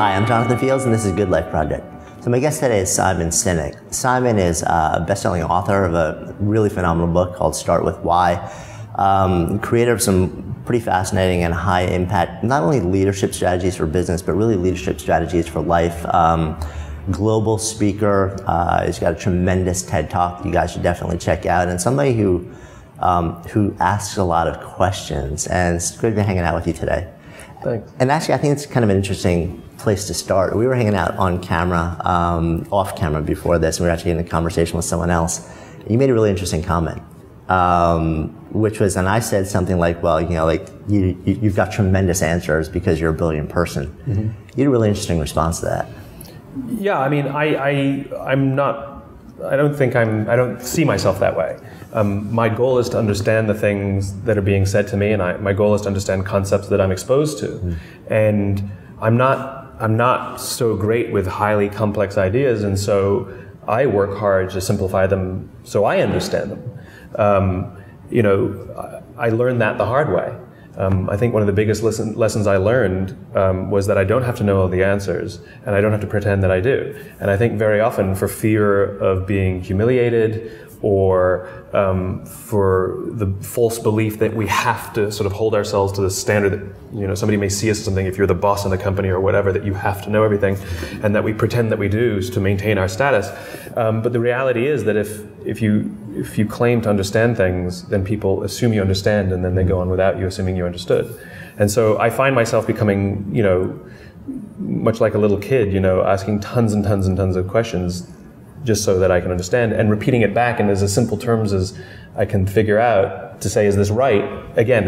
Hi, I'm Jonathan Fields, and this is Good Life Project. So my guest today is Simon Sinek. Simon is a best-selling author of a really phenomenal book called Start With Why. Creator of some pretty fascinating and high-impact, not only leadership strategies for business, but really leadership strategies for life. Global speaker. He's got a tremendous TED Talk you guys should definitely check out, and somebody who asks a lot of questions. And it's great to be hanging out with you today. Thanks. And actually, I think it's kind of an interesting place to start. We were hanging out on camera, off camera before this, and we were actually in a conversation with someone else. You made a really interesting comment, which was, and I said something like, well, you know, like you've got tremendous answers because you're a brilliant person. Mm-hmm. You had a really interesting response to that. Yeah, I mean, I'm not, I don't see myself that way. My goal is to understand the things that are being said to me, and my goal is to understand concepts that I'm exposed to. Mm. And I'm not so great with highly complex ideas, and so I work hard to simplify them so I understand them. You know, I learned that the hard way. I think one of the biggest lessons I learned was that I don't have to know all the answers, and I don't have to pretend that I do. And I think very often, for fear of being humiliated, or for the false belief that we have to sort of hold ourselves to the standard that, you know, somebody may see us as something, if you're the boss in the company or whatever, that you have to know everything, and that we pretend that we do to maintain our status. But the reality is that if you claim to understand things, then people assume you understand, and then they go on without you assuming you understood. And so I find myself becoming, you know, much like a little kid, you know, asking tons and tons and tons of questions just so that I can understand, and repeating it back in as simple terms as I can figure out to say, is this right? Again,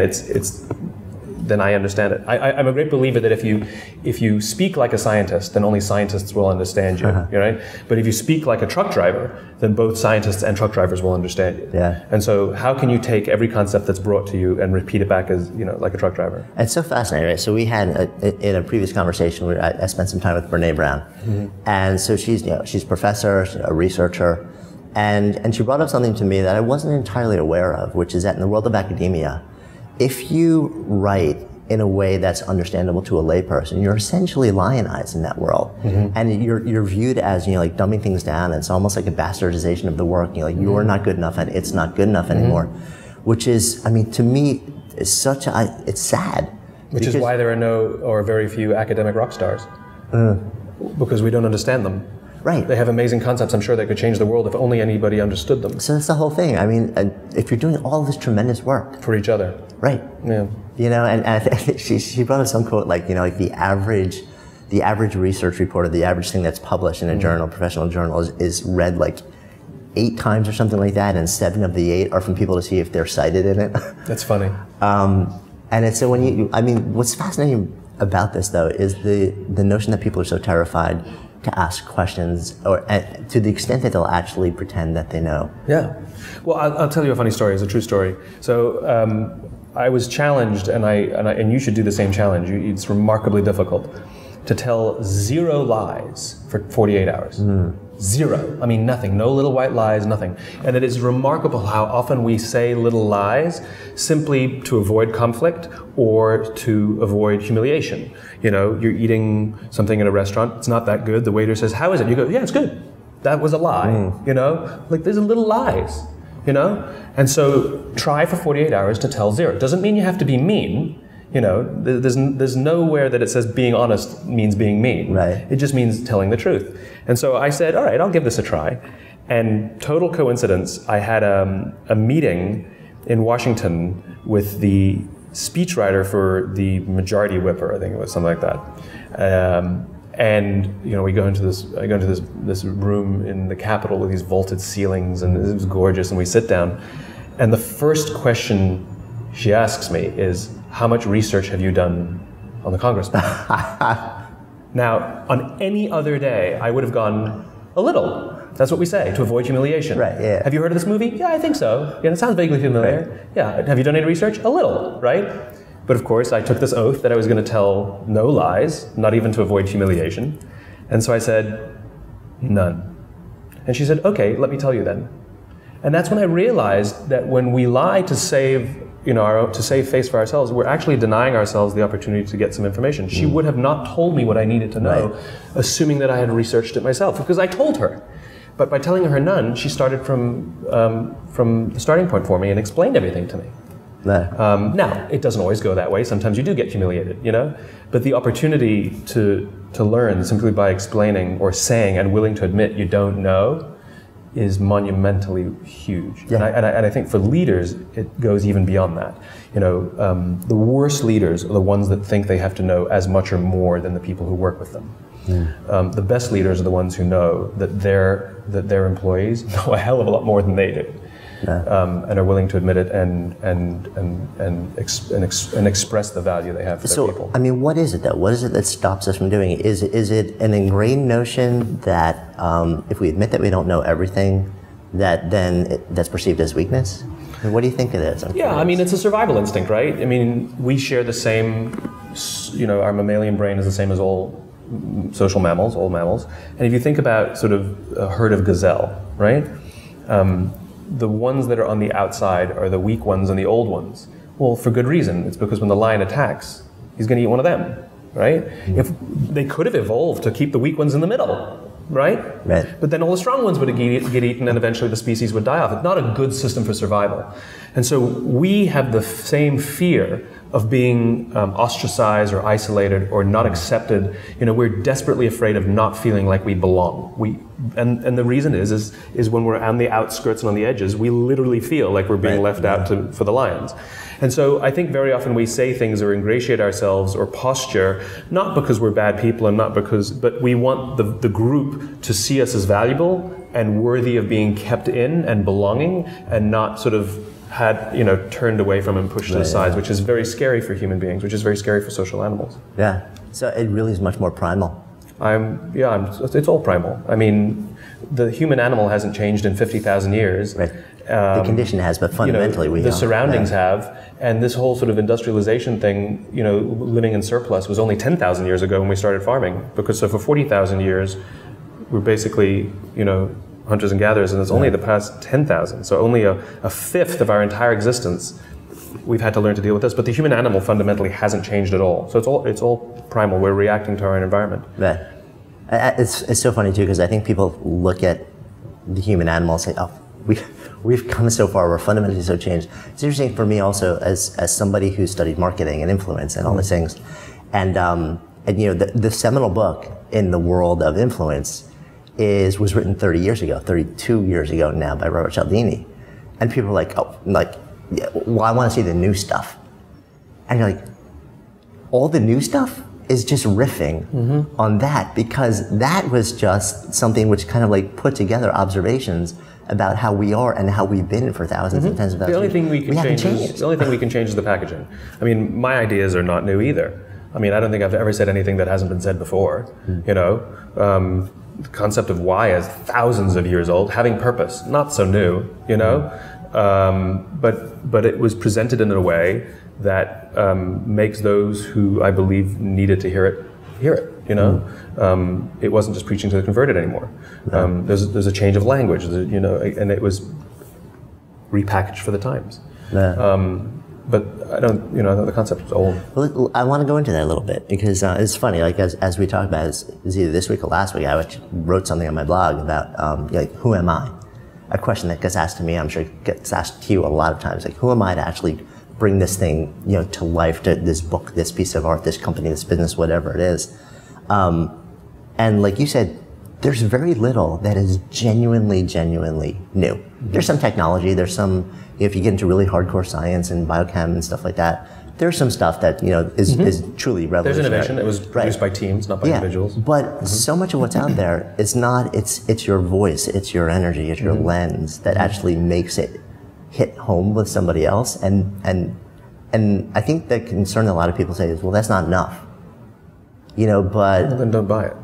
then I understand it. I'm a great believer that if you speak like a scientist, then only scientists will understand you, right? But if you speak like a truck driver, then both scientists and truck drivers will understand you. Yeah. And so how can you take every concept that's brought to you and repeat it back as, you know, like a truck driver? It's so fascinating, right? So we had, in a previous conversation, I spent some time with Brene Brown. Mm-hmm. And so she's a professor, a researcher, and she brought up something to me that I wasn't entirely aware of, which is that in the world of academia, if you write in a way that's understandable to a layperson, you're essentially lionized in that world. Mm-hmm. And you're viewed as, you know, like dumbing things down. It's almost like a bastardization of the work. You know, like, you're not good enough and it's not good enough anymore. Which is, I mean, to me, is it's sad. Which is why there are no or very few academic rock stars. Because we don't understand them. Right. They have amazing concepts, I'm sure, that could change the world if only anybody understood them. So that's the whole thing. I mean, if you're doing all this tremendous work. For each other. Right. Yeah. You know, and I think she brought up some quote like, you know, like the average research report, or the average thing that's published in a journal, professional journal, is read like 8 times or something like that, and 7 of the 8 are from people to see if they're cited in it. That's funny. And it's so when I mean, what's fascinating about this though is the notion that people are so terrified to ask questions, or to the extent that they'll actually pretend that they know. Yeah. Well, I'll tell you a funny story. It's a true story. So I was challenged, and you should do the same challenge. It's remarkably difficult to tell 0 lies for 48 hours. 0. I mean, nothing. No little white lies, nothing. And it is remarkable how often we say little lies simply to avoid conflict or to avoid humiliation. You know, you're eating something in a restaurant, it's not that good. The waiter says, "How is it?" You go, "Yeah, it's good." That was a lie, you know? Like, there's little lies, you know? And so try for 48 hours to tell 0. Doesn't mean you have to be mean. You know, there's nowhere that it says being honest means being mean. Right. It just means telling the truth. And so I said, all right, I'll give this a try. And total coincidence, I had a meeting in Washington with the speechwriter for the Majority Whipper, I think it was something like that. And you know, I go into this room in the Capitol with these vaulted ceilings, and it was gorgeous. And we sit down, and the first question she asks me is, "How much research have you done on the congressman?" Now, on any other day, I would have gone, "A little." That's what we say, to avoid humiliation. Right, yeah. Have you heard of this movie? Yeah, I think so. Yeah, it sounds vaguely familiar. Right. Yeah, have you done any research? A little, right? But of course, I took this oath that I was going to tell no lies, not even to avoid humiliation. And so I said, none. And she said, okay, let me tell you then. And that's when I realized that when we lie to save to save face for ourselves, we're actually denying ourselves the opportunity to get some information. She would have not told me what I needed to know, assuming that I had researched it myself, because I told her. But by telling her none, she started from the starting point for me and explained everything to me. Now, it doesn't always go that way. Sometimes you do get humiliated, But the opportunity to learn simply by explaining or saying and willing to admit you don't know is monumentally huge. Yeah. And I think for leaders, it goes even beyond that. The worst leaders are the ones that think they have to know as much or more than the people who work with them. The best leaders are the ones who know that their employees know a hell of a lot more than they do. And are willing to admit it and express the value they have for their people. I mean, what is it though? What is it that stops us from doing it? Is it an ingrained notion that if we admit that we don't know everything, that then that's perceived as weakness? I mean, what do you think it is? I mean, it's a survival instinct, right? I mean, we share the same, our mammalian brain is the same as all social mammals, all mammals. And if you think about sort of a herd of gazelle, right? The ones that are on the outside are the weak ones and the old ones. Well, for good reason. It's because when the lion attacks, he's going to eat one of them, right? If they could have evolved to keep the weak ones in the middle, right? But then all the strong ones would get eaten, and eventually the species would die off. It's not a good system for survival. And so we have the same fear of being ostracized or isolated or not accepted. We're desperately afraid of not feeling like we belong. And the reason is when we're on the outskirts and on the edges, we literally feel like we're being left out for the lions. And so I think very often we say things or ingratiate ourselves or posture, not because we're bad people and but we want the group to see us as valuable and worthy of being kept in and belonging, and not sort of turned away from and pushed to the sides, which is very scary for human beings, which is very scary for social animals. Yeah. So it really is much more primal. It's all primal. I mean, the human animal hasn't changed in 50,000 years. Right. The condition has, but fundamentally we the surroundings have, and this whole sort of industrialization thing, living in surplus was only 10,000 years ago when we started farming. Because so for 40,000 years, we're basically, hunters and gatherers, and it's only the past 10,000. So only a fifth of our entire existence, we've had to learn to deal with this. But the human animal fundamentally hasn't changed at all. So it's all primal. We're reacting to our environment. Right. It's so funny too, because I think people look at the human animal and say, "Oh, we've come so far. We're fundamentally so changed." It's interesting for me also as somebody who studied marketing and influence and all these things, and the seminal book in the world of influence was written 32 years ago now, by Robert Cialdini, and people are like, I want to see the new stuff, and you're like, all the new stuff is just riffing on that, because that was just something which kind of like put together observations about how we are and how we've been for thousands and tens of thousands. The only thing we can change is the packaging. I mean, my ideas are not new either. I mean, I don't think I've ever said anything that hasn't been said before. The concept of why is thousands of years old. Having purpose, not so new. But it was presented in a way that makes those who I believe needed to hear it. It wasn't just preaching to the converted anymore. There's a change of language, and it was repackaged for the times. But I don't, the concept is old. Well, I want to go into that a little bit, because it's funny, like as we talked about, it's either this week or last week, I wrote something on my blog about who am I? A question that gets asked to me, I'm sure gets asked to you a lot of times, like, who am I to actually bring this thing, to life, to this book, this piece of art, this company, this business, whatever it is. And like you said, there's very little that is genuinely new. There's some technology, there's some, if you get into really hardcore science and biochem and stuff like that, there's some stuff that is truly revolutionary. There's innovation. It was produced by teams, not by individuals. But so much of what's out there is not. It's your voice, it's your energy, it's your lens that actually makes it hit home with somebody else. And I think the concern that a lot of people say is, well, that's not enough. But well, then don't buy it.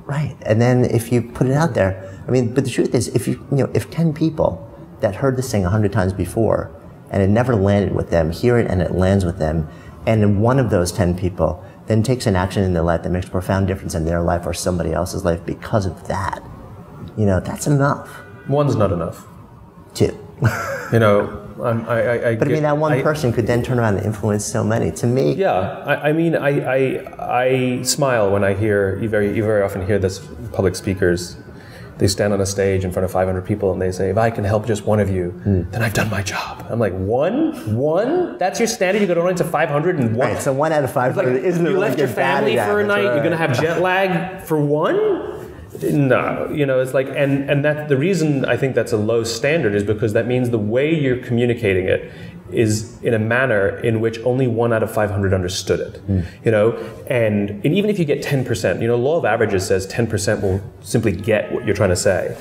Right. And then if you put it out there, I mean, but the truth is, if 10 people that heard this thing 100 times before and it never landed with them, hear it and it lands with them, and one of those 10 people then takes an action in their life that makes a profound difference in their life or somebody else's life because of that, that's enough. One's not enough. Two. You know, but I mean, that one person could then turn around and influence so many. To me, yeah. I mean, I smile when I hear you very often hear this public speakers. They stand on a stage in front of 500 people and they say, if I can help just one of you, then I've done my job. I'm like, one? That's your standard? You go to 500 and one? Right, so 1 out of 500 like, isn't you left your family for a night, you're going to have jet lag for one? No, you know, it's like, and that the reason I think that's a low standard is because that means the way you're communicating it is in a manner in which only 1 out of 500 understood it, you know, and even if you get 10%, you know, law of averages says 10% will simply get what you're trying to say.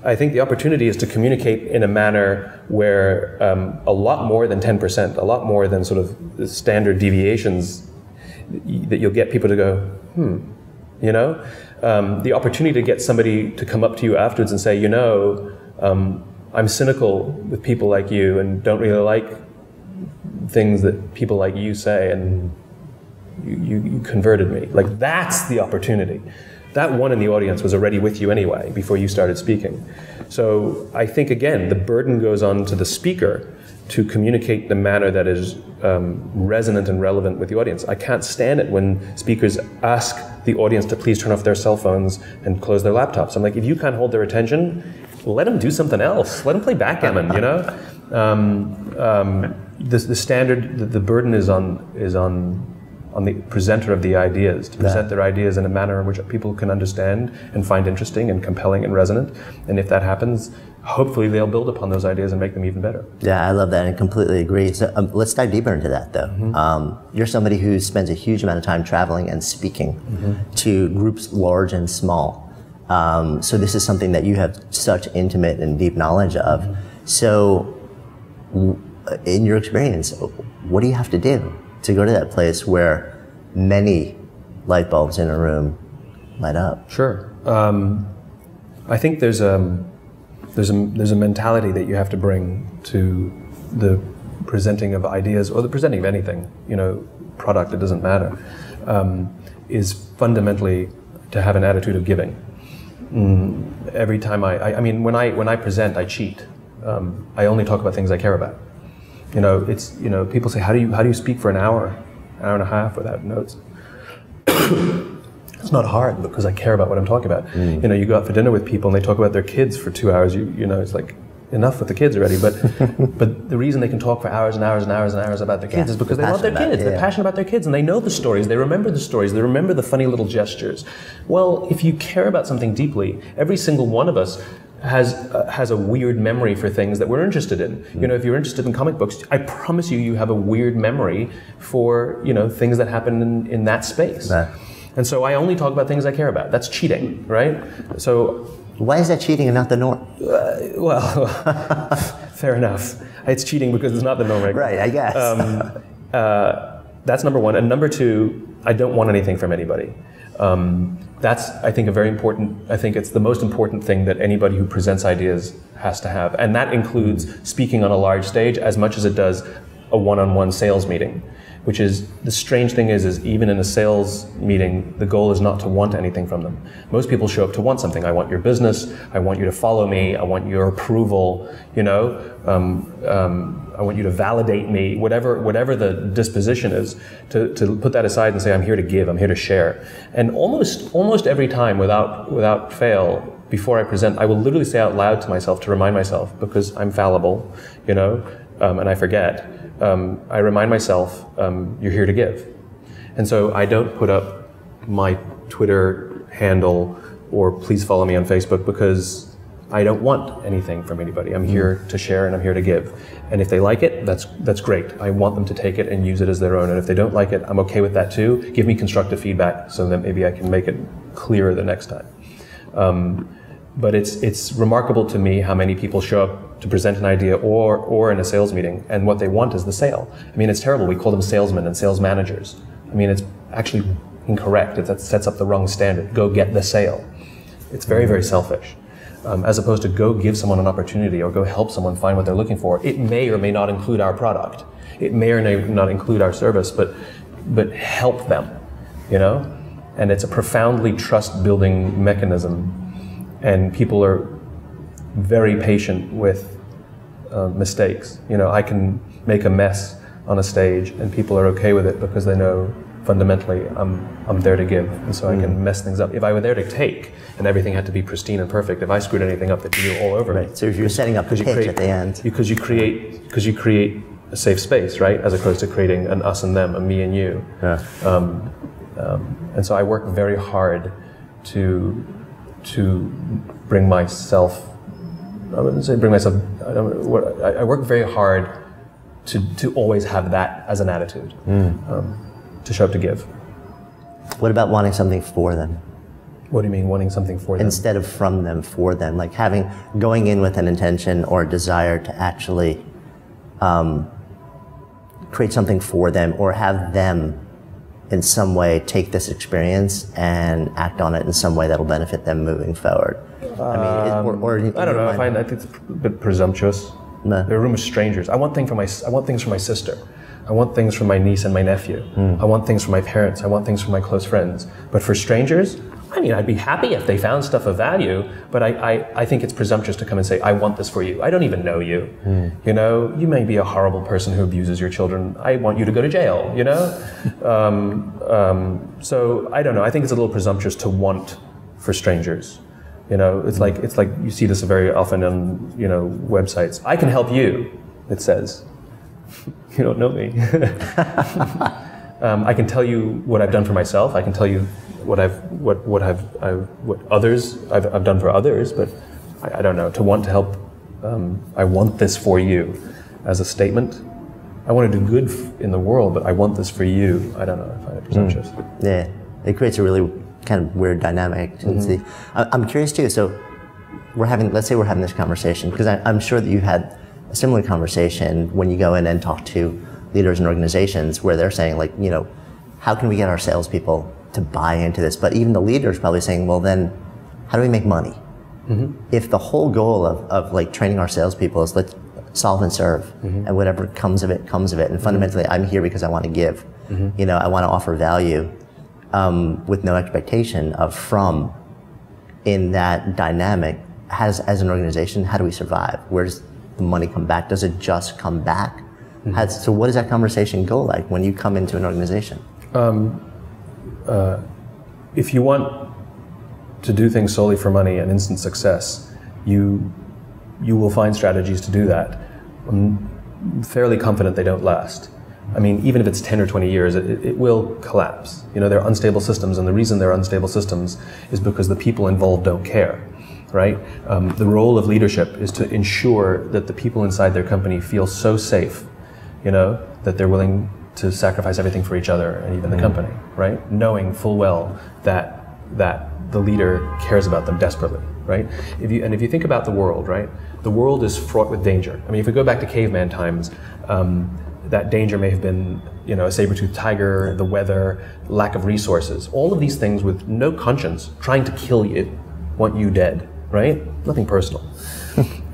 I think the opportunity is to communicate in a manner where a lot more than 10%, a lot more than sort of the standard deviations, that you'll get people to go, you know? The opportunity to get somebody to come up to you afterwards and say, you know, I'm cynical with people like you and don't really like things that people like you say, and you converted me. Like, that's the opportunity. That one in the audience was already with you anyway before you started speaking. So I think, again, the burden goes on to the speaker to communicate the manner that is resonant and relevant with the audience. I can't stand it when speakers ask the audience to please turn off their cell phones and close their laptops. I'm like, if you can't hold their attention, let them do something else. Let them play backgammon, you know? The standard, the burden is on the presenter of the ideas to present their ideas in a manner in which people can understand and find interesting and compelling and resonant. And if that happens, hopefully they'll build upon those ideas and make them even better. Yeah, I love that and completely agree. So let's dive deeper into that, though. You're somebody who spends a huge amount of time traveling and speaking to groups large and small. So this is something that you have such intimate and deep knowledge of. So in your experience, what do you have to do to go to that place where many light bulbs in a room light up? Sure. I think there's a mentality that you have to bring to the presenting of ideas, or the presenting of anything, you know, product, it doesn't matter, is fundamentally to have an attitude of giving. Every time I mean, when I present, I cheat. I only talk about things I care about. You know, it's, you know, people say, how do you speak for an hour and a half without notes? It's not hard because I care about what I'm talking about. You know, you go out for dinner with people and they talk about their kids for 2 hours. You know, it's like, enough with the kids already. But but the reason they can talk for hours and hours and hours and hours about their kids is because they love their kids. They're passionate about their kids, and they know the stories. They remember the stories. They remember the funny little gestures. Well, if you care about something deeply, every single one of us has a weird memory for things that we're interested in. You know, if you're interested in comic books, I promise you have a weird memory for, you know, things that happen in that space. And so I only talk about things I care about. That's cheating, right? So why is that cheating and not the norm? Well, fair enough. It's cheating because it's not the norm. Right, I guess. That's number one. And number two, I don't want anything from anybody. That's, I think, I think it's the most important thing that anybody who presents ideas has to have. And that includes speaking on a large stage as much as it does a one-on-one sales meeting. Which is, the strange thing is even in a sales meeting, the goal is not to want anything from them. Most people show up to want something. I want your business, I want you to follow me, I want your approval, you know, I want you to validate me, whatever the disposition is, to put that aside and say, I'm here to give, I'm here to share. And almost every time, without fail, before I present, I will literally say out loud to myself to remind myself, because I'm fallible, you know, and I forget. I remind myself, you're here to give. And so I don't put up my Twitter handle or please follow me on Facebook because I don't want anything from anybody. I'm here to share and I'm here to give. And if they like it, that's great. I want them to take it and use it as their own. And if they don't like it, I'm okay with that too. Give me constructive feedback so that maybe I can make it clearer the next time. But it's remarkable to me how many people show up to present an idea or in a sales meeting, and what they want is the sale. I mean, it's terrible. We call them salesmen and sales managers. I mean, it's actually incorrect. That sets up the wrong standard. Go get the sale. It's very, very selfish. As opposed to go give someone an opportunity or go help someone find what they're looking for. It may or may not include our product. It may or may not include our service, but help them, you know? And it's a profoundly trust-building mechanism. And people are very patient with mistakes. You know, I can make a mess on a stage, and people are okay with it because they know fundamentally I'm there to give, and so I can mess things up. If I were there to take, and everything had to be pristine and perfect, if I screwed anything up, it'd be all over me. So if you're setting up the pitch at the end, because you create a safe space, right, as opposed to creating an us and them, a me and you. Yeah. And so I work very hard to bring myself. I wouldn't say bring myself. I work very hard to always have that as an attitude, to show up to give. What about wanting something for them? What do you mean wanting something for them? Instead of from them, for them, like going in with an intention or desire to actually create something for them, or have them in some way take this experience and act on it in some way that'll benefit them moving forward. I don't know. I think it's a bit presumptuous. No. They're a room of strangers. I want things for my sister. I want things from my niece and my nephew. I want things from my parents. I want things from my close friends. But for strangers, I mean, I'd be happy if they found stuff of value, but I think it's presumptuous to come and say, I want this for you. I don't even know you. You know, you may be a horrible person who abuses your children. I want you to go to jail, you know? So I don't know. I think it's a little presumptuous to want for strangers. You know, it's like you see this very often on, you know, websites. I can help you, it says. You don't know me. I can tell you what I've done for myself. I can tell you what others I've done for others, but I don't know. To want to help, I want this for you, as a statement. I want to do good in the world, but I want this for you. I don't know. I find it presumptuous. Yeah, it creates a really kind of weird dynamic. I'm curious too. So let's say we're having this conversation, because I'm sure that you had a similar conversation when you go in and talk to leaders and organizations where they're saying, like, you know, how can we get our salespeople to buy into this? But even the leaders probably saying, well, then how do we make money? If the whole goal of like training our salespeople is let's solve and serve, and whatever comes of it, comes of it. And fundamentally, I'm here because I want to give. You know, I want to offer value with no expectation of from. In that dynamic, as an organization, how do we survive? Where does the money come back? Does it just come back? So what does that conversation go like when you come into an organization? If you want to do things solely for money and instant success, you will find strategies to do that. I'm fairly confident they don't last. I mean, even if it's 10 or 20 years, it will collapse. You know, they're unstable systems, and the reason they're unstable systems is because the people involved don't care, right? The role of leadership is to ensure that the people inside their company feel so safe, you know, that they're willing to sacrifice everything for each other and even the company, right? Knowing full well that the leader cares about them desperately, right? If you think about the world, right? The world is fraught with danger. I mean, if we go back to caveman times, that danger may have been, you know, a saber-toothed tiger, the weather, lack of resources. All of these things with no conscience, trying to kill you, want you dead, right? Nothing personal.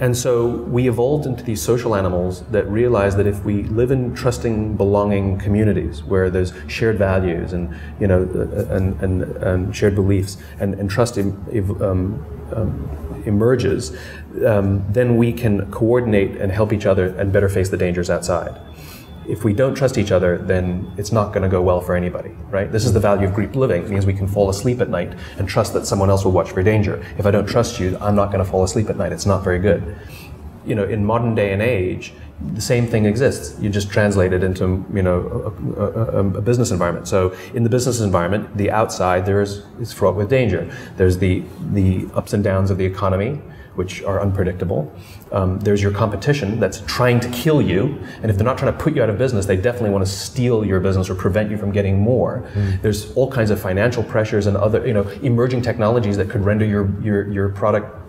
And so we evolved into these social animals that realize that if we live in trusting, belonging communities where there's shared values and, you know, and shared beliefs and trust emerges, then we can coordinate and help each other and better face the dangers outside. If we don't trust each other, then it's not going to go well for anybody, right? This is the value of group living. It means we can fall asleep at night and trust that someone else will watch for danger. If I don't trust you, I'm not going to fall asleep at night. It's not very good. You know, in modern day and age, the same thing exists. You just translate it into, you know, a business environment. So in the business environment, the outside is fraught with danger. There's the ups and downs of the economy, which are unpredictable. There's your competition that's trying to kill you, and if they're not trying to put you out of business, they definitely want to steal your business or prevent you from getting more. There's all kinds of financial pressures and other, you know, emerging technologies that could render your product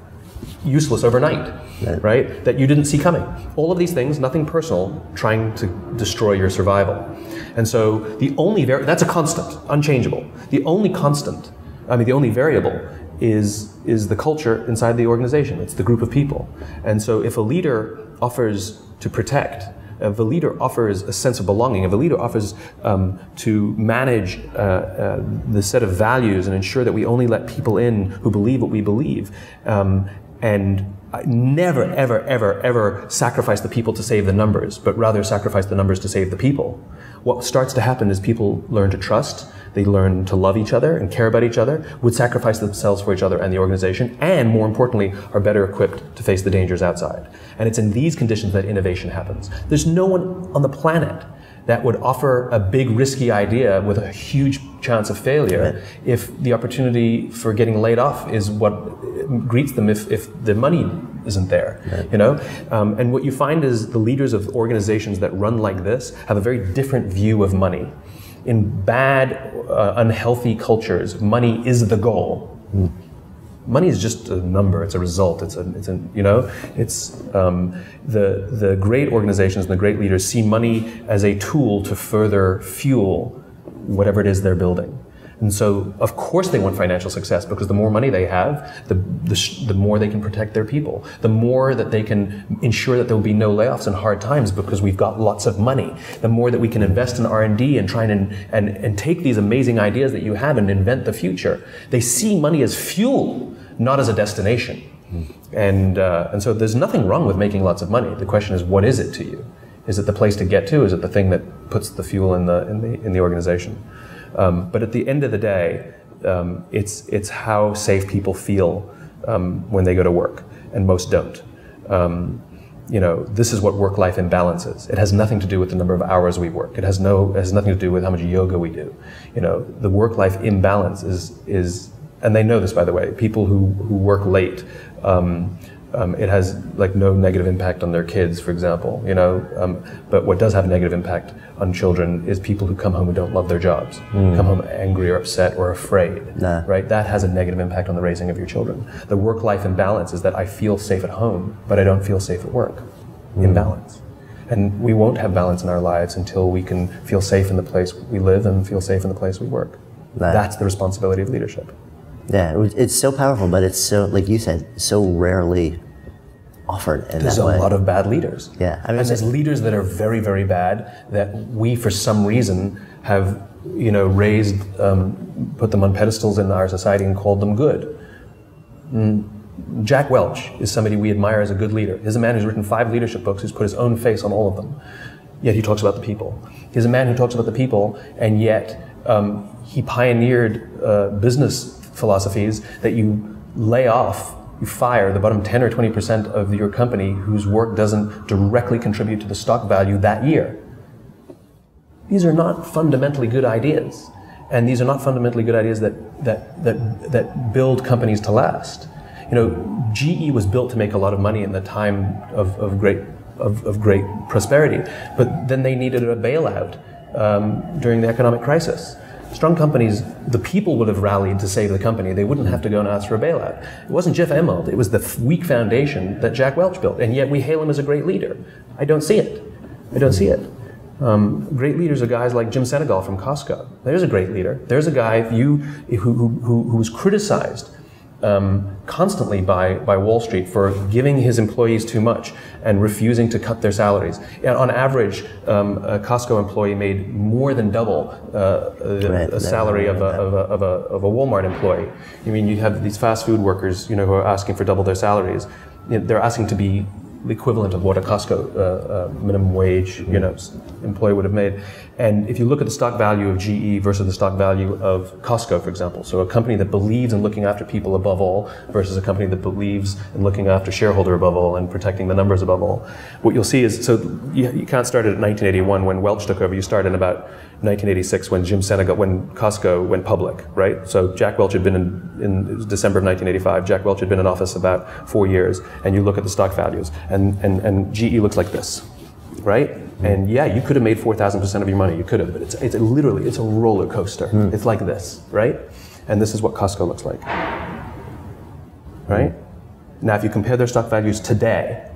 useless overnight, right? That you didn't see coming. All of these things, nothing personal, trying to destroy your survival. And so the only that's a constant, unchangeable. The only constant, the only variable is the culture inside the organization. It's the group of people. And so if a leader offers to protect, if a leader offers a sense of belonging, if a leader offers to manage the set of values and ensure that we only let people in who believe what we believe, and never, ever, ever, ever sacrifice the people to save the numbers, but rather sacrifice the numbers to save the people. What starts to happen is people learn to trust, they learn to love each other and care about each other, would sacrifice themselves for each other and the organization, and more importantly, are better equipped to face the dangers outside. And it's in these conditions that innovation happens. There's no one on the planet that would offer a big risky idea with a huge chance of failure if the opportunity for getting laid off is what greets them if the money isn't there, you know? And what you find is the leaders of organizations that run like this have a very different view of money. In bad, unhealthy cultures, money is the goal. Money is just a number. It's a result. It's the great organizations and the great leaders see money as a tool to further fuel whatever it is they're building. And so, of course, they want financial success, because the more money they have, the more they can protect their people. The more that they can ensure that there will be no layoffs in hard times because we've got lots of money. The more that we can invest in R&D and try and take these amazing ideas that you have and invent the future. They see money as fuel, not as a destination. And so there's nothing wrong with making lots of money. The question is, what is it to you? Is it the place to get to? Is it the thing that puts the fuel in the organization? But at the end of the day, it's how safe people feel when they go to work, and most don't. This is what work-life imbalance is. It has nothing to do with the number of hours we work. It has nothing to do with how much yoga we do. The work-life imbalance is, and they know this, by the way, people who work late, it has like no negative impact on their kids, for example, but what does have a negative impact on children is people who come home and don't love their jobs, come home angry or upset or afraid, right? That has a negative impact on the raising of your children. The work-life imbalance is that I feel safe at home, but I don't feel safe at work. Imbalance. And we won't have balance in our lives until we can feel safe in the place we live and feel safe in the place we work. That's the responsibility of leadership. Yeah, it's so powerful, but it's so, like you said, so rarely offered in that way. There's a lot of bad leaders. Yeah, and there's leaders that are very, very bad that we, for some reason, have raised, put them on pedestals in our society and called them good. Jack Welch is somebody we admire as a good leader. He's a man who's written 5 leadership books, who's put his own face on all of them. Yet he talks about the people. He's a man who talks about the people, and yet he pioneered business philosophies that you lay off, you fire the bottom 10 or 20% of your company whose work doesn't directly contribute to the stock value that year. These are not fundamentally good ideas. And these are not fundamentally good ideas that build companies to last. GE was built to make a lot of money in the time of great prosperity, but then they needed a bailout during the economic crisis. Strong companies, the people would have rallied to save the company. They wouldn't have to go and ask for a bailout. It wasn't Jeff Immelt. It was the weak foundation that Jack Welch built, and yet we hail him as a great leader. I don't see it. I don't see it. Great leaders are guys like Jim Senegal from Costco. There's a great leader. There's a guy who was criticized constantly by Wall Street for giving his employees too much and refusing to cut their salaries. And on average, a Costco employee made more than double the salary of a Walmart employee. I mean, you have these fast food workers, who are asking for double their salaries. They're asking to be the equivalent of what a Costco minimum wage employee would have made. And if you look at the stock value of GE versus the stock value of Costco, for example, so a company that believes in looking after people above all versus a company that believes in looking after shareholder above all and protecting the numbers above all, what you'll see is, so you can't start it at 1981 when Welch took over. You start in about 1986 when when Costco went public, right? So Jack Welch had been in December of 1985. Jack Welch had been in office about 4 years, and you look at the stock values, and GE looks like this, right? And yeah, you could have made 4,000% of your money. You could have, but it's literally a roller coaster. It's like this, right? And this is what Costco looks like, right? Now, if you compare their stock values today,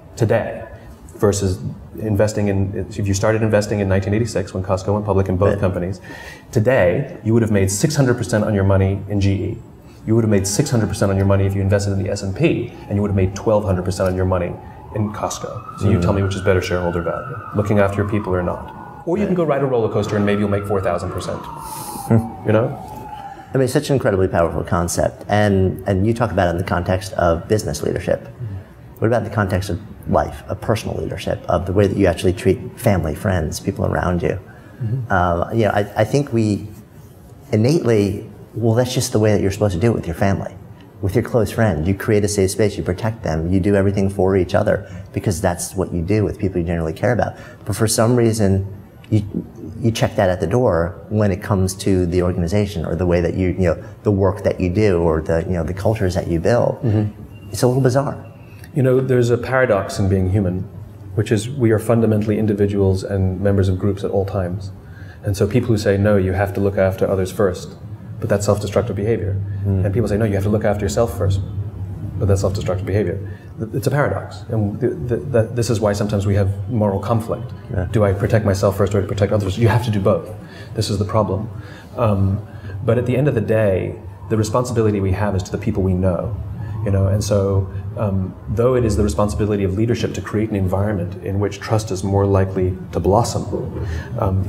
versus investing if you started investing in 1986 when Costco went public in both companies, today you would have made 600% on your money in GE. You would have made 600% on your money if you invested in the S&P, and you would have made 1,200% on your money in Costco. So you tell me which is better shareholder value, looking after your people or not. Or you can go ride a roller coaster and maybe you'll make 4,000%. I mean, it's such an incredibly powerful concept, and you talk about it in the context of business leadership. What about the context of life, of personal leadership, of the way that you actually treat family, friends, people around you? You know, I think we innately, well, that's just the way that you're supposed to do it with your family, with your close friends. You create a safe space, you protect them, you do everything for each other because that's what you do with people you generally care about. But for some reason, you check that at the door when it comes to the organization or the way that you know, the work that you do or the, you know, the cultures that you build. It's a little bizarre. You know, there's a paradox in being human, which is we are fundamentally individuals and members of groups at all times. And so people who say, no, you have to look after others first, but that's self-destructive behavior. And people say, no, you have to look after yourself first, but that's self-destructive behavior. It's a paradox. And this is why sometimes we have moral conflict. Do I protect myself first or do I protect others? You have to do both. This is the problem. But at the end of the day, the responsibility we have is to the people we know. You know, and so though it is the responsibility of leadership to create an environment in which trust is more likely to blossom,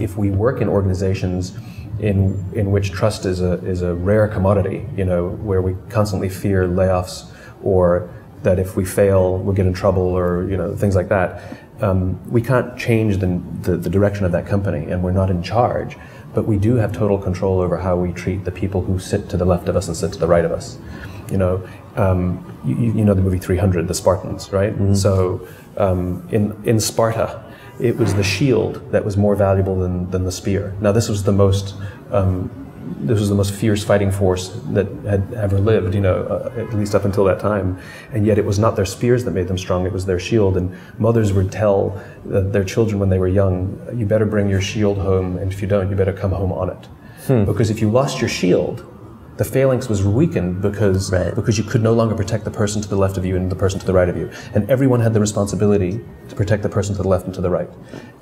if we work in organizations in which trust is a rare commodity, you know, where we constantly fear layoffs or that if we fail we'll get in trouble or, you know, things like that, we can't change the direction of that company and we're not in charge, but we do have total control over how we treat the people who sit to the left of us and sit to the right of us. You know, you know the movie 300, the Spartans, right? So in Sparta, it was the shield that was more valuable than the spear. Now this was the most fierce fighting force that had ever lived, you know, at least up until that time. And yet it was not their spears that made them strong, it was their shield. And mothers would tell their children when they were young, you better bring your shield home, and if you don't, you better come home on it. Because if you lost your shield, the phalanx was weakened because you could no longer protect the person to the left of you and the person to the right of you. And everyone had the responsibility to protect the person to the left and to the right.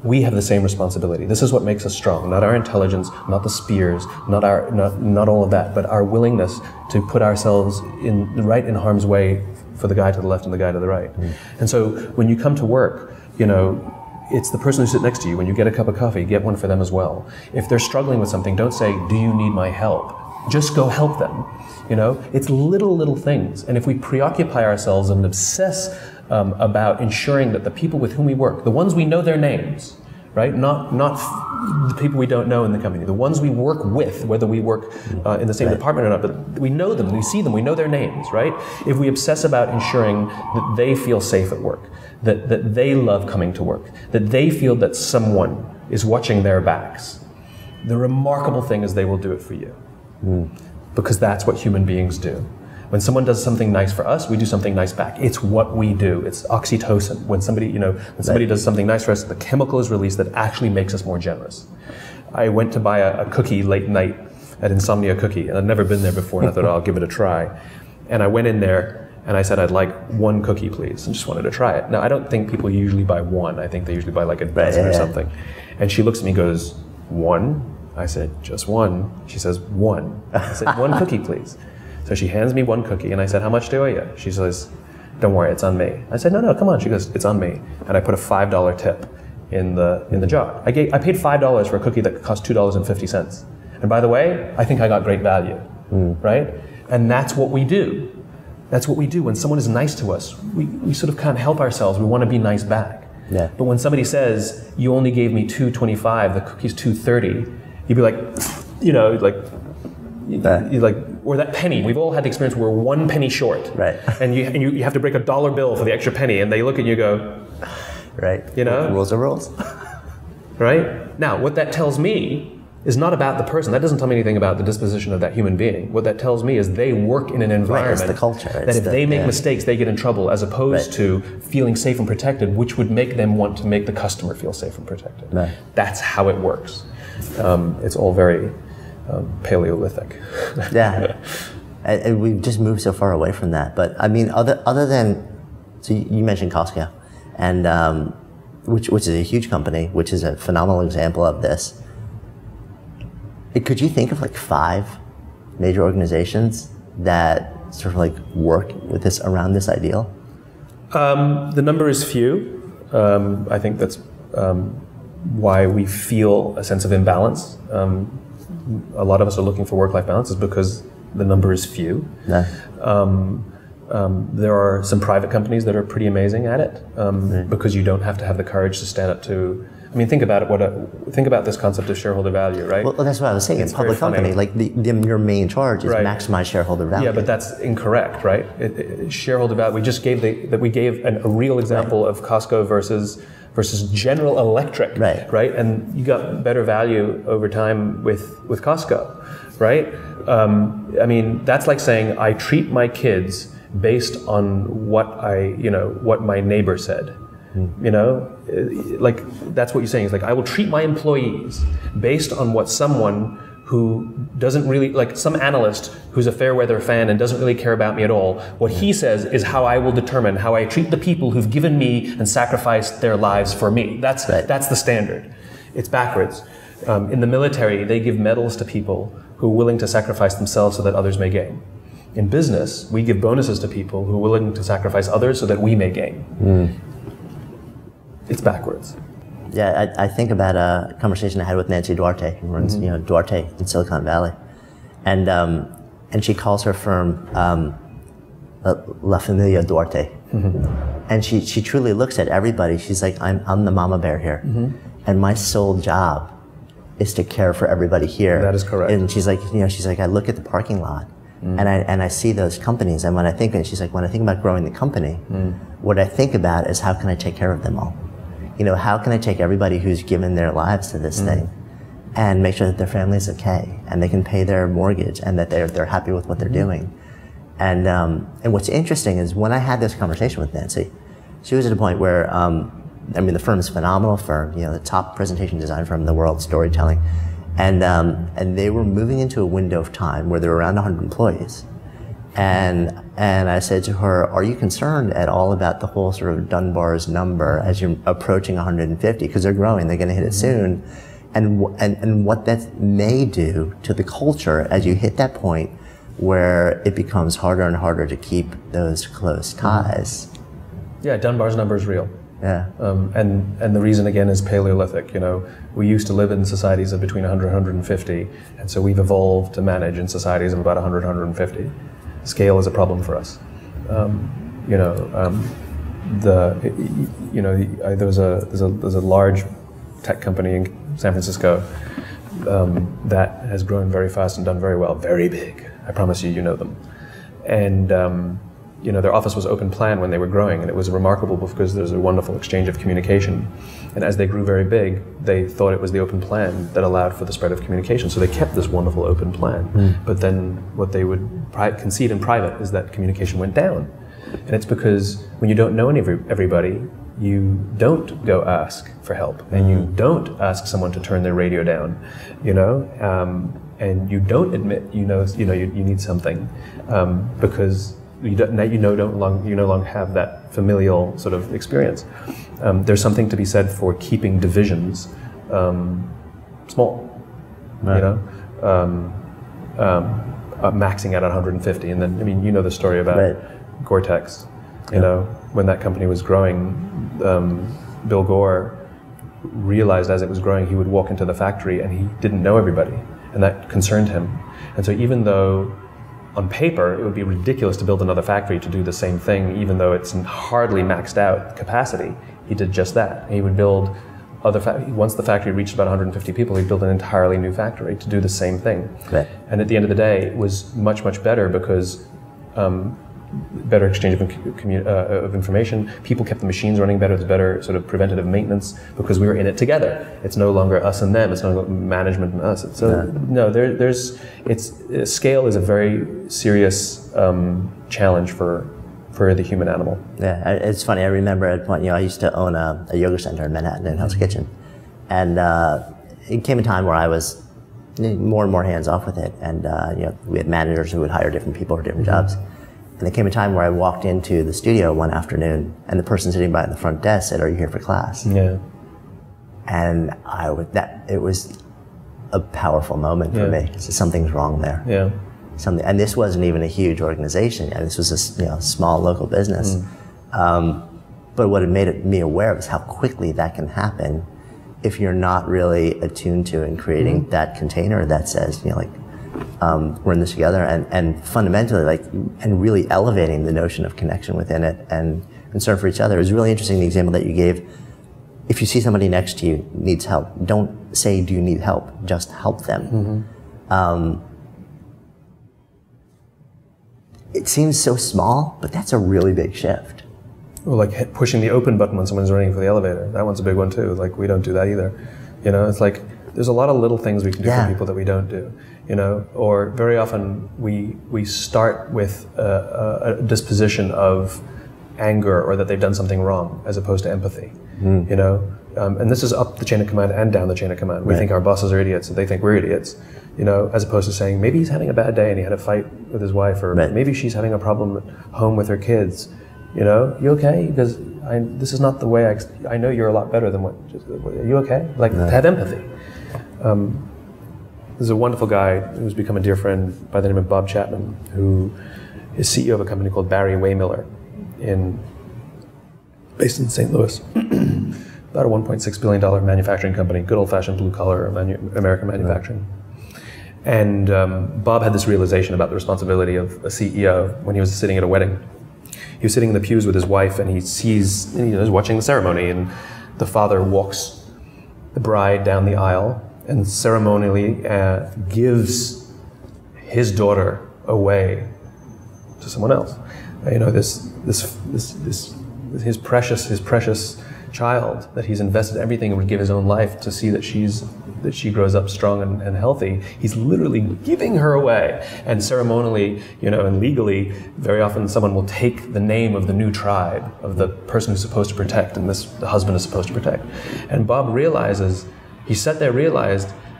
We have the same responsibility. This is what makes us strong, not our intelligence, not the spears, not all of that, but our willingness to put ourselves in harm's way for the guy to the left and the guy to the right. And so when you come to work, you know, it's the person who sits next to you. When you get a cup of coffee, get one for them as well. If they're struggling with something, don't say, do you need my help? Just go help them. You know, it's little things. And if we preoccupy ourselves and obsess about ensuring that the people with whom we work, the ones we know their names, right? Not the people we don't know in the company, the ones we work with, whether we work in the same department or not, but we know them, we see them, we know their names, right? If we obsess about ensuring that they feel safe at work, that they love coming to work, that they feel that someone is watching their backs, the remarkable thing is they will do it for you. Because that's what human beings do. When someone does something nice for us, we do something nice back. It's what we do. It's oxytocin. When somebody, you know, when somebody does something nice for us, the chemical is released that actually makes us more generous. I went to buy a cookie late night at Insomnia Cookie, and I'd never been there before, and I thought, oh, I'll give it a try. And I went in there, and I said, I'd like one cookie, please, and just wanted to try it. Now, I don't think people usually buy one. I think they usually buy like a dozen or something. And she looks at me and goes, one? I said, just one. She says, one. I said, one cookie, please. So she hands me one cookie, and I said, how much do I owe you? She says, don't worry, it's on me. I said, no, come on. She goes, it's on me. And I put a $5 tip in the jar. I paid $5 for a cookie that cost $2.50. And by the way, I think I got great value, right? And that's what we do. That's what we do. When someone is nice to us, we sort of can't help ourselves. We want to be nice back. Yeah. But when somebody says, you only gave me $2.25, the cookie's $2.30, you'd be like, you know, you're like, or that penny. We've all had the experience where we're 1 penny short. Right. And you have to break a $1 bill for the extra penny, and they look at you and go, right. You know? Rules are rules. Right? Now, what that tells me is not about the person. That doesn't tell me anything about the disposition of that human being. What that tells me is they work in an environment it's the culture. That if they make mistakes, they get in trouble, as opposed to feeling safe and protected, which would make them want to make the customer feel safe and protected. Right. That's how it works. It's all very Paleolithic. Yeah, and we've just moved so far away from that. But I mean, other than, so you mentioned Costco, and which is a huge company, which is a phenomenal example of this. Could you think of like 5 major organizations that sort of like work with this around this ideal? The number is few. I think that's why we feel a sense of imbalance. A lot of us are looking for work-life balance is because the number is few. Yeah. There are some private companies that are pretty amazing at it because you don't have to have the courage to stand up to. I mean, think about it. Think about this concept of shareholder value, right? Well, that's what I was saying. It's a public company, like your main charge is maximize shareholder value. Yeah, but that's incorrect, right? Shareholder value. We just gave a real example of Costco versus General Electric, right? And you got better value over time with Costco, right? I mean, that's like saying I treat my kids based on what my neighbor said. You know, like that's what you're saying. Is like I will treat my employees based on what someone who doesn't really, like some analyst who's a fair weather fan and doesn't really care about me at all, what he says is how I will determine how I treat the people who've given me and sacrificed their lives for me. That's the standard. It's backwards. In the military, they give medals to people who are willing to sacrifice themselves so that others may gain. In business, we give bonuses to people who are willing to sacrifice others so that we may gain. It's backwards. Yeah, I think about a conversation I had with Nancy Duarte, who runs Duarte in Silicon Valley, and she calls her firm La Familia Duarte, and she truly looks at everybody. She's like, I'm the mama bear here, and my sole job is to care for everybody here. That is correct. And she's like, I look at the parking lot, and I see those companies, and when I think about growing the company, what I think about is how can I take care of them all. How can I take everybody who's given their lives to this thing and make sure that their family's okay and they can pay their mortgage and that they're happy with what they're doing. And what's interesting is when I had this conversation with Nancy, she was at a point where, the firm is a phenomenal firm, the top presentation design firm in the world, storytelling. And they were moving into a window of time where there were around 100 employees. And I said to her, are you concerned at all about the whole sort of Dunbar's number as you're approaching 150? Because they're growing, they're going to hit it soon. And what that may do to the culture as you hit that point where it becomes harder and harder to keep those close ties. Yeah, Dunbar's number is real. Yeah. And the reason again is Paleolithic. We used to live in societies of between 100 and 150, and so we've evolved to manage in societies of about 100, 150. Scale is a problem for us. There's a large tech company in San Francisco that has grown very fast and done very well, very big. I promise you know them. And their office was open plan when they were growing, and it was remarkable because there's a wonderful exchange of communication. And as they grew very big, they thought it was the open plan that allowed for the spread of communication. So they kept this wonderful open plan. But then what they would concede in private is that communication went down. And it's because when you don't know everybody, you don't go ask for help, and you don't ask someone to turn their radio down, and you don't admit you need something because you no longer have that familial sort of experience. There's something to be said for keeping divisions small, right. Maxing out at 150, and then the story about right. Gore-Tex. When that company was growing, Bill Gore realized as it was growing he would walk into the factory and he didn't know everybody, and that concerned him. And so even though on paper it would be ridiculous to build another factory to do the same thing, even though it's hardly maxed out capacity, he did just that. He would build once the factory reached about 150 people, he'd build an entirely new factory to do the same thing. Right. And at the end of the day, it was much, much better because better exchange of information. People kept the machines running better. There's better sort of preventative maintenance because we were in it together. It's no longer us and them. It's no longer management and us. Scale is a very serious challenge for the human animal. Yeah, it's funny. I remember at a point, I used to own a yoga center in Manhattan in Hell's Kitchen, and it came a time where I was more and more hands off with it, and we had managers who would hire different people for different jobs. And there came a time where I walked into the studio one afternoon, and the person sitting by the front desk said, "Are you here for class?" Yeah. And it was a powerful moment for me. So something's wrong there. Yeah. And this wasn't even a huge organization. This was a small local business. But what it made me aware of is how quickly that can happen if you're not really attuned to and creating that container that says, we're in this together, and fundamentally, like, and really elevating the notion of connection within it and concern for each other. It was really interesting, the example that you gave. If you see somebody next to you needs help, don't say, do you need help? Just help them. It seems so small, but that's a really big shift. Well, like pushing the open button when someone's running for the elevator. That one's a big one too. Like, we don't do that either. You know, it's like, there's a lot of little things we can do for people that we don't do. You know, or very often we start with a disposition of anger or that they've done something wrong as opposed to empathy. You know, and this is up the chain of command and down the chain of command. We think our bosses are idiots, and they think we're idiots. You know, as opposed to saying, maybe he's having a bad day and he had a fight with his wife, or maybe she's having a problem at home with her kids. You know, you okay? Because this is not the way I know you're a lot better than what. Are you okay? Like, have empathy. There's a wonderful guy who's become a dear friend by the name of Bob Chapman, who is CEO of a company called Barry Waymiller, based in St. Louis. About a $1.6 billion manufacturing company, good old-fashioned blue-collar American manufacturing. And Bob had this realization about the responsibility of a CEO when he was sitting at a wedding. He was sitting in the pews with his wife, and he was watching the ceremony, and the father walks the bride down the aisle and ceremonially gives his daughter away to someone else. You know, his precious child that he's invested everything and would give his own life to see that she grows up strong and healthy. He's literally giving her away. And ceremonially, you know, and legally, very often someone will take the name of the new tribe, of the person who's supposed to protect, and the husband is supposed to protect. And Bob realized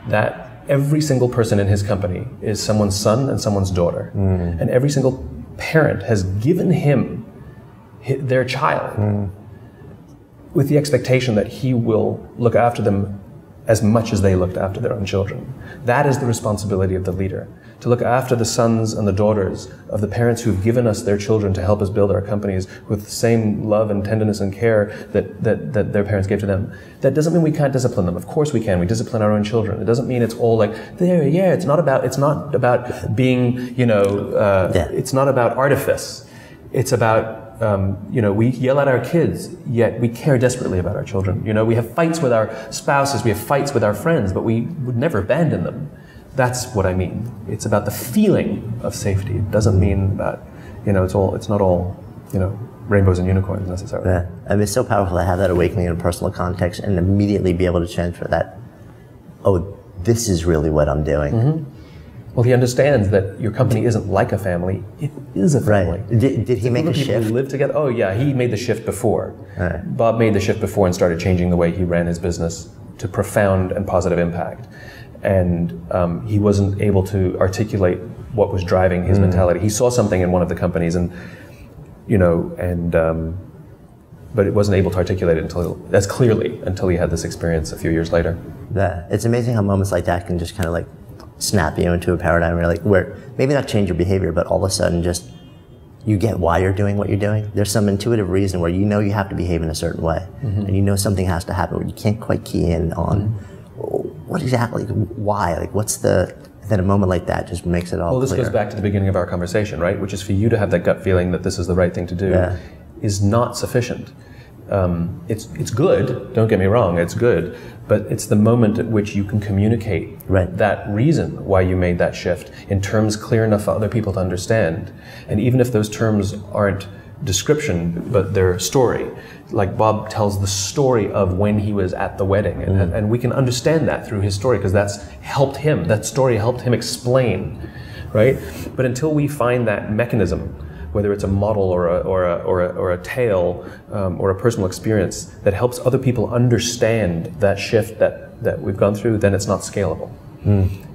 that every single person in his company is someone's son and someone's daughter. And every single parent has given him their child with the expectation that he will look after them as much as they looked after their own children. That is the responsibility of the leader, to look after the sons and the daughters of the parents who've given us their children to help us build our companies with the same love and tenderness and care that their parents gave to them. That doesn't mean we can't discipline them. Of course we can. We discipline our own children. It doesn't mean it's all like, it's not about being, you know, it's not about artifice. It's about, we yell at our kids, yet we care desperately about our children. You know, we have fights with our spouses, we have fights with our friends, but we would never abandon them. That's what I mean. It's about the feeling of safety. It doesn't mean about, you know, it's not all, you know, rainbows and unicorns necessarily. Yeah, I mean, it's so powerful to have that awakening in a personal context and immediately be able to transfer that, oh, this is really what I'm doing. Well, he understands that your company isn't like a family; it is a family. Right. Did he make a shift? People who live together. Oh yeah, he made the shift before. Right. Bob made the shift before and started changing the way he ran his business to profound and positive impact. And he wasn't able to articulate what was driving his mentality. He saw something in one of the companies, and you know, but it wasn't able to articulate it as clearly until he had this experience a few years later. Yeah, it's amazing how moments like that can just kind of like snap you into a paradigm where maybe not change your behavior, but all of a sudden just you get why you're doing what you're doing. There's some intuitive reason where you know you have to behave in a certain way, and you know something has to happen, but you can't quite key in on what exactly, why, like what's then a moment like that just makes it all Well, this clear. goes back to the beginning of our conversation, right? Which is for you to have that gut feeling that this is the right thing to do is not sufficient. It's good, don't get me wrong, it's good, but it's the moment at which you can communicate that reason why you made that shift in terms clear enough for other people to understand. And even if those terms aren't description, but they're story, like Bob tells the story of when he was at the wedding, and we can understand that through his story because that story helped him explain, right? But until we find that mechanism, whether it's a model or a tale or a personal experience that helps other people understand that shift that we've gone through, then it's not scalable.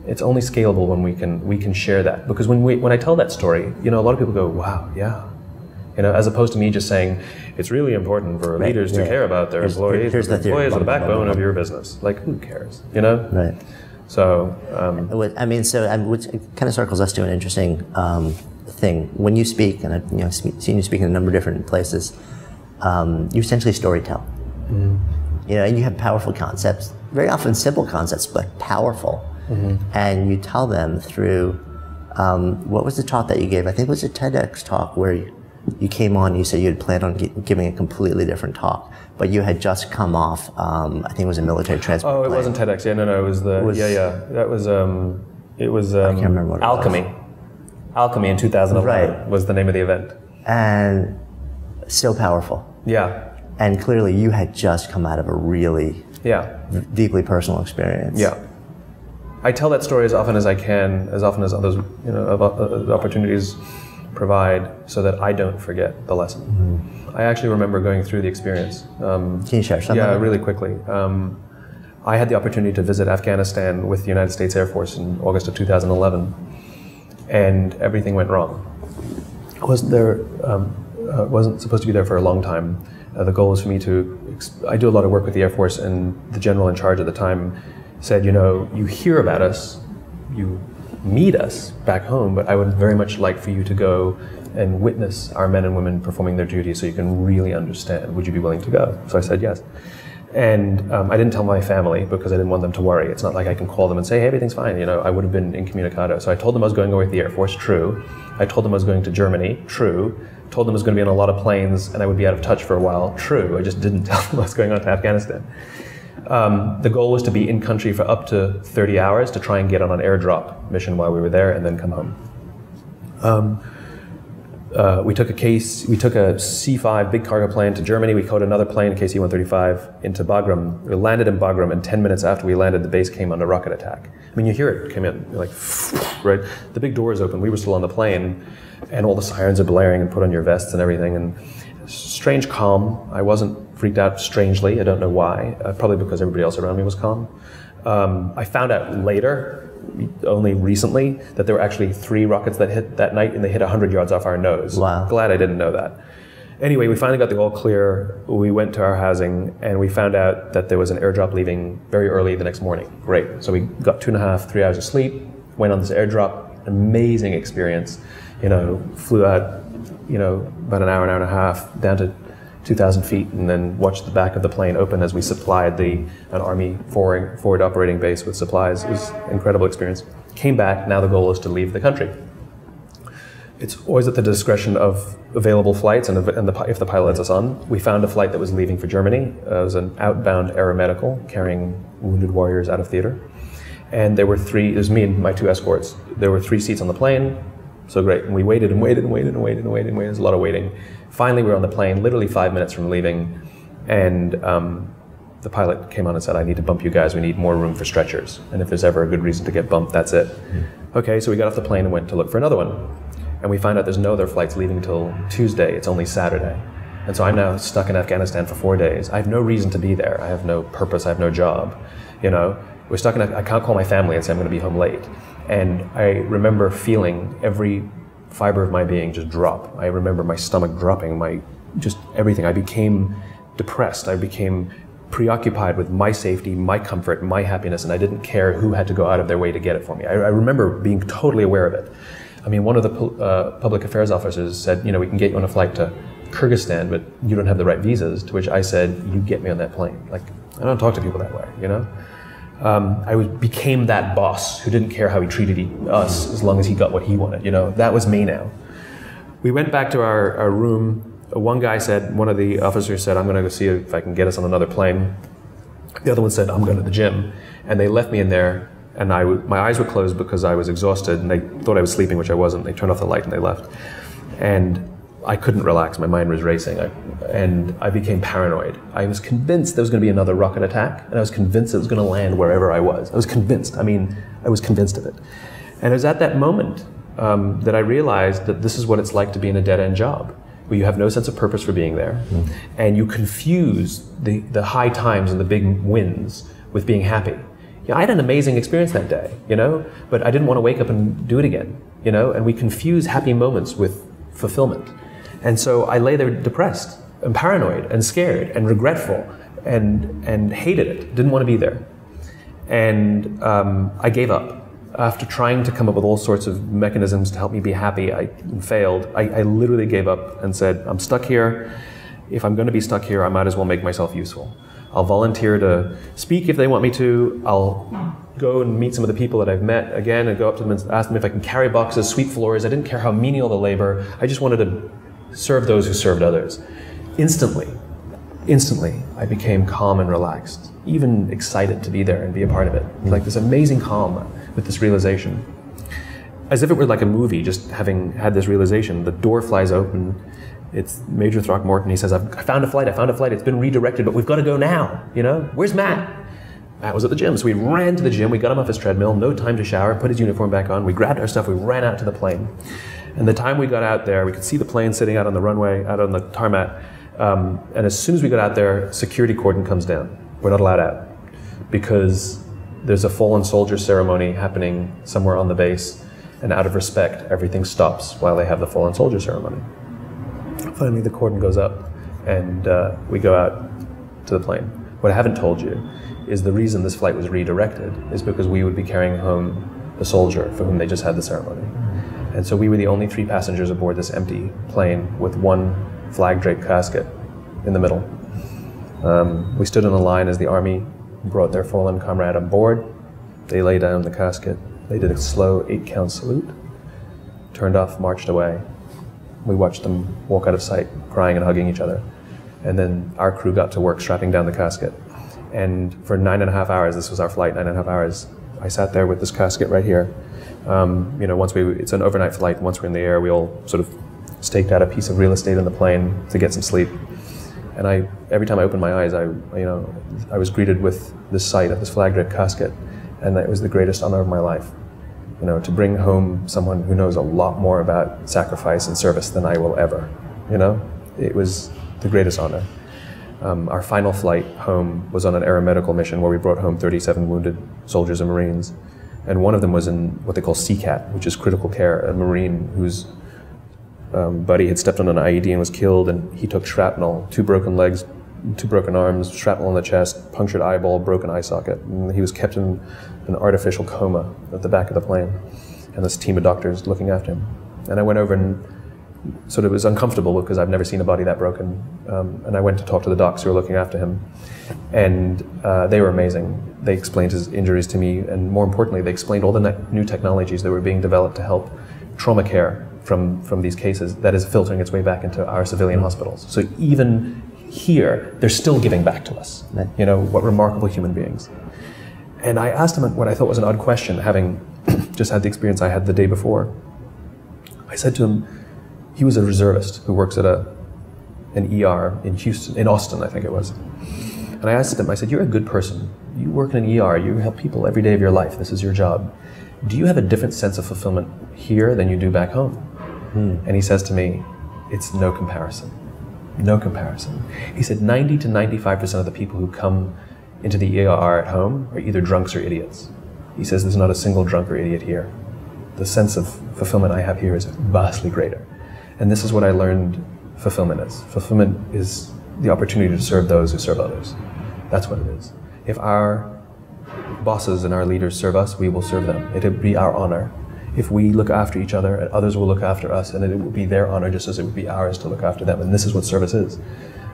It's only scalable when we can share that. Because when I tell that story, you know, a lot of people go, "Wow, yeah," you know, as opposed to me just saying, "It's really important for leaders to care about their employees. Here's the theory. Employees are the backbone of your business." Like, who cares? You know? Right. So, which kind of circles us to an interesting thing. When you speak, and I've seen you speak in a number of different places, you essentially storytell. You know, and you have powerful concepts, very often simple concepts, but powerful. and you tell them through, what was the talk that you gave? I think it was a TEDx talk where you came on, you said you had planned on giving a completely different talk, but you had just come off, I think it was a military transport Oh, it plane. wasn't TEDx, no, it was that was, it was I can't remember what it Alchemy. was. Alchemy in 2011 Right. was the name of the event. And so powerful. Yeah. And clearly you had just come out of a really deeply personal experience. Yeah. I tell that story as often as I can, as often as others, opportunities provide, so that I don't forget the lesson. I actually remember going through the experience. Can you share some of Yeah, it? really quickly. I had the opportunity to visit Afghanistan with the United States Air Force in August of 2011, and everything went wrong. I wasn't there, wasn't supposed to be there for a long time. The goal was for me to, I do a lot of work with the Air Force, and the general in charge at the time said, you hear about us, you meet us back home, but I would very much like for you to go and witness our men and women performing their duties so you can really understand. Would you be willing to go? So I said yes. And I didn't tell my family because I didn't want them to worry. It's not like I can call them and say, hey, everything's fine. I would have been incommunicado. So I told them I was going away with the Air Force, true. I told them I was going to Germany, true. Told them I was going to be on a lot of planes and I would be out of touch for a while, true. I just didn't tell them I was going on to Afghanistan. The goal was to be in country for up to 30 hours to try and get on an airdrop mission while we were there and then come home. We took a C-5 big cargo plane to Germany. We caught another plane, a KC-135, into Bagram. We landed in Bagram, and 10 minutes after we landed, the base came under rocket attack. I mean, you hear it, came in, you're like, right? The big doors open. We were still on the plane, and all the sirens are blaring, and put on your vests and everything. And strange calm. I wasn't freaked out strangely. I don't know why. Probably because everybody else around me was calm. I found out later, only recently, that there were actually 3 rockets that hit that night, and they hit 100 yards off our nose. Wow. Glad I didn't know that. Anyway, we finally got the all clear. We went to our housing, and we found out that there was an airdrop leaving very early the next morning. Great. So we got 2.5, 3 hours of sleep, went on this airdrop, amazing experience. Flew out, about an hour and a half, down to 2,000 feet, and then watched the back of the plane open as we supplied an Army forward operating base with supplies. It was an incredible experience. Came back, now the goal is to leave the country. It's always at the discretion of available flights and if the pilot lets us on. We found a flight that was leaving for Germany. It was an outbound aeromedical carrying wounded warriors out of theater. And there was me and my 2 escorts. There were 3 seats on the plane. So great. And we waited and waited and waited and waited and waited and waited. There's a lot of waiting. Finally, we were on the plane, literally 5 minutes from leaving, and the pilot came on and said, I need to bump you guys. We need more room for stretchers. And if there's ever a good reason to get bumped, that's it. Okay, so we got off the plane and went to look for another one. And we found out there's no other flights leaving until Tuesday. It's only Saturday. And so I'm now stuck in Afghanistan for 4 days. I have no reason to be there. I have no purpose. I have no job. We're stuck I can't call my family and say I'm going to be home late. And I remember feeling every fiber of my being just drop. I remember my stomach dropping, just everything. I became depressed. I became preoccupied with my safety, my comfort, my happiness, and I didn't care who had to go out of their way to get it for me. I remember being totally aware of it. I mean, one of the public affairs officers said, we can get you on a flight to Kyrgyzstan, but you don't have the right visas, to which I said, you get me on that plane. Like, I don't talk to people that way, I became that boss who didn't care how he treated us as long as he got what he wanted. That was me now. We went back to our room. One of the officers said, I'm going to go see if I can get us on another plane. The other one said, I'm going to the gym. And they left me in there, and my eyes were closed because I was exhausted, and they thought I was sleeping, which I wasn't. They turned off the light and they left. And I couldn't relax. My mind was racing, and I became paranoid. I was convinced there was going to be another rocket attack, and I was convinced it was going to land wherever I was. I was convinced. I was convinced of it. And it was at that moment that I realized that this is what it's like to be in a dead-end job, where you have no sense of purpose for being there, and you confuse the high times and the big wins with being happy. I had an amazing experience that day, but I didn't want to wake up and do it again, and we confuse happy moments with fulfillment. And so I lay there depressed and paranoid and scared and regretful and hated it, didn't want to be there. And I gave up. After trying to come up with all sorts of mechanisms to help me be happy, I failed. I literally gave up and said, I'm stuck here. If I'm going to be stuck here, I might as well make myself useful. I'll volunteer to speak if they want me to. I'll go and meet some of the people that I've met again and go up to them and ask them if I can carry boxes, sweep floors. I didn't care how menial the labor. I just wanted to serve those who served others. Instantly, I became calm and relaxed, even excited to be there and be a part of it. Like this amazing calm with this realization. As if it were like a movie, just having had this realization, the door flies open. It's Major Throckmorton. He says, I found a flight. It's been redirected, but we've got to go now. You know, where's Matt? Matt was at the gym. So we ran to the gym. We got him off his treadmill. No time to shower. Put his uniform back on. We grabbed our stuff. We ran out to the plane. And the time we got out there, we could see the plane sitting out on the runway, out on the tarmac. And as soon as we got out there, security cordon comes down. We're not allowed out because there's a fallen soldier ceremony happening somewhere on the base. And out of respect, everything stops while they have the fallen soldier ceremony. Finally, the cordon goes up, and we go out to the plane. What I haven't told you is the reason this flight was redirected is because we would be carrying home the soldier for whom they just had the ceremony. And so we were the only 3 passengers aboard this empty plane with one flag-draped casket in the middle. We stood in a line as the army brought their fallen comrade on board. They lay down the casket. They did a slow 8-count salute, turned off, marched away. We watched them walk out of sight, crying and hugging each other. And then our crew got to work strapping down the casket. And for 9.5 hours, this was our flight, 9.5 hours, I sat there with this casket right here. You know, it's an overnight flight. Once we're in the air, we all sort of staked out a piece of real estate in the plane to get some sleep. And every time I opened my eyes, I was greeted with this sight of this flag-draped casket. And that was the greatest honor of my life. You know, to bring home someone who knows a lot more about sacrifice and service than I will ever. You know, it was the greatest honor. Our final flight home was on an aeromedical mission where we brought home 37 wounded soldiers and Marines. And one of them was in what they call CCAT, which is critical care, a Marine whose buddy had stepped on an IED and was killed, and he took shrapnel, 2 broken legs, 2 broken arms, shrapnel in the chest, punctured eyeball, broken eye socket. And he was kept in an artificial coma at the back of the plane. And this team of doctors looking after him. And I went over and sort of was uncomfortable because I've never seen a body that broken. And I went to talk to the docs who were looking after him. And they were amazing. They explained his injuries to me, and more importantly, they explained all the new technologies that were being developed to help trauma care from these cases that is filtering its way back into our civilian hospitals. So even here, they're still giving back to us. You know, what remarkable human beings. And I asked him what I thought was an odd question, having just had the experience I had the day before. I said to him, he was a reservist who works at an ER in Austin, I think it was. And I asked him, I said, you're a good person. You work in an ER, you help people every day of your life. This is your job. Do you have a different sense of fulfillment here than you do back home? And he says to me, it's no comparison. No comparison. He said 90 to 95% of the people who come into the ER at home are either drunks or idiots. He says there's not a single drunk or idiot here. The sense of fulfillment I have here is vastly greater. And this is what I learned fulfillment is. Fulfillment is the opportunity to serve those who serve others. That's what it is. If our bosses and our leaders serve us, we will serve them. It'll be our honor. If we look after each other, and others will look after us, and it will be their honor just as it would be ours to look after them. And this is what service is.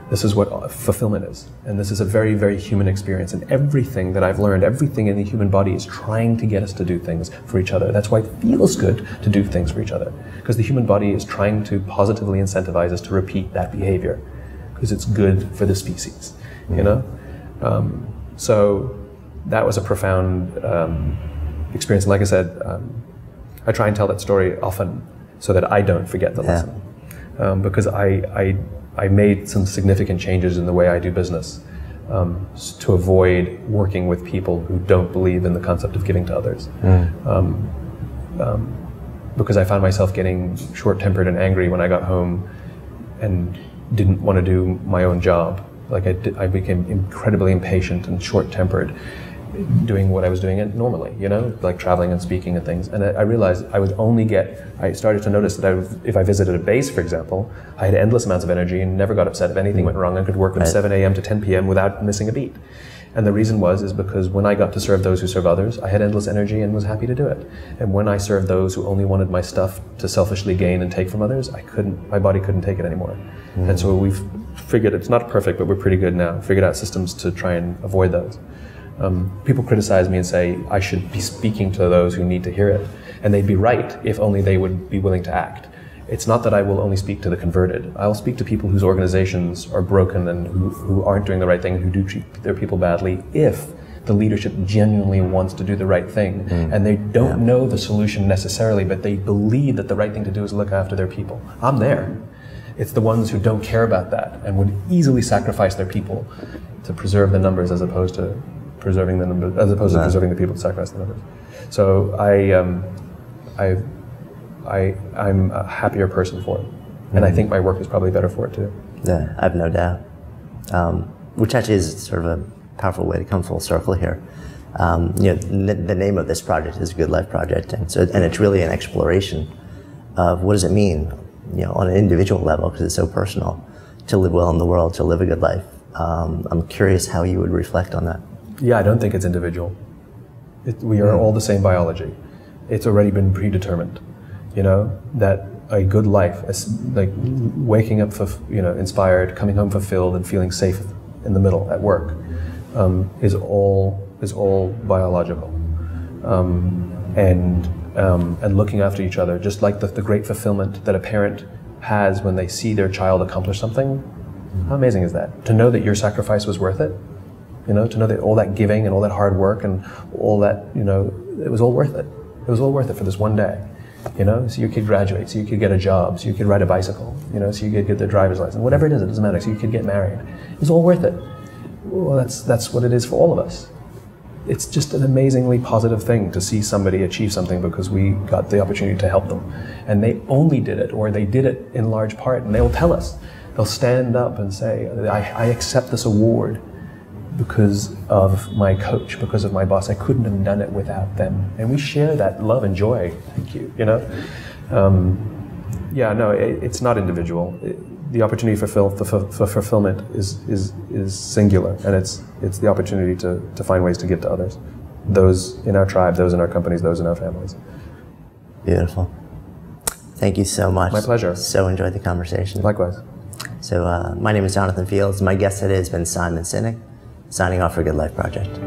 This is what fulfillment is. And this is a very, very human experience. And everything that I've learned, everything in the human body is trying to get us to do things for each other. That's why it feels good to do things for each other. Because the human body is trying to positively incentivize us to repeat that behavior. Because it's good for the species, you know? So that was a profound experience. And like I said, I try and tell that story often so that I don't forget the lesson. Because I made some significant changes in the way I do business to avoid working with people who don't believe in the concept of giving to others. Because I found myself getting short-tempered and angry when I got home and didn't want to do my own job. Like I became incredibly impatient and short-tempered doing what I was doing normally, you know, like traveling and speaking and things. And I realized I started to notice that if I visited a base, for example, I had endless amounts of energy and never got upset if anything went wrong. I could work from 7 a.m. to 10 p.m. without missing a beat. And the reason is because when I got to serve those who serve others, I had endless energy and was happy to do it. And when I served those who only wanted my stuff to selfishly gain and take from others, my body couldn't take it anymore. And so we've figured, it's not perfect, but we're pretty good now, figured out systems to try and avoid those. People criticize me and say I should be speaking to those who need to hear it, and they'd be right if only they would be willing to act. It's not that I will only speak to the converted. I'll speak to people whose organizations are broken and who aren't doing the right thing, who do treat their people badly, if the leadership genuinely wants to do the right thing. And they don't know the solution necessarily, but they believe that the right thing to do is look after their people. I'm there. It's the ones who don't care about that and would easily sacrifice their people to preserve the numbers as opposed to preserving the numbers, preserving the people to sacrifice the numbers. So I'm a happier person for it. And I think my work is probably better for it too. Yeah, I have no doubt. Which actually is sort of a powerful way to come full circle here. The name of this project is Good Life Project, and it's really an exploration of what does it mean, on an individual level, because it's so personal, to live well in the world, to live a good life. I'm curious how you would reflect on that. Yeah, I don't think it's individual. We are all the same biology. It's already been predetermined, that a good life, like waking up, inspired, coming home fulfilled, and feeling safe in the middle at work, is all biological, and looking after each other, just like the great fulfillment that a parent has when they see their child accomplish something. How amazing is that? To know that your sacrifice was worth it, to know that all that giving and all that hard work and all that, it was all worth it. It was all worth it for this one day. So your kid graduates, so you could get a job, so you could ride a bicycle, so you could get the driver's license, whatever it is, it doesn't matter, so you could get married. It was all worth it. Well, that's what it is for all of us. It's just an amazingly positive thing to see somebody achieve something because we got the opportunity to help them. And they only did it, or they did it in large part, and they'll tell us. They'll stand up and say, I accept this award because of my coach, because of my boss. I couldn't have done it without them. And we share that love and joy. Thank you. It's not individual. The opportunity for fulfillment is singular, and it's the opportunity to find ways to give to others, those in our tribe, those in our companies, those in our families. Beautiful. Thank you so much. My pleasure. So enjoyed the conversation. Likewise. So my name is Jonathan Fields. My guest today has been Simon Sinek, signing off for Good Life Project.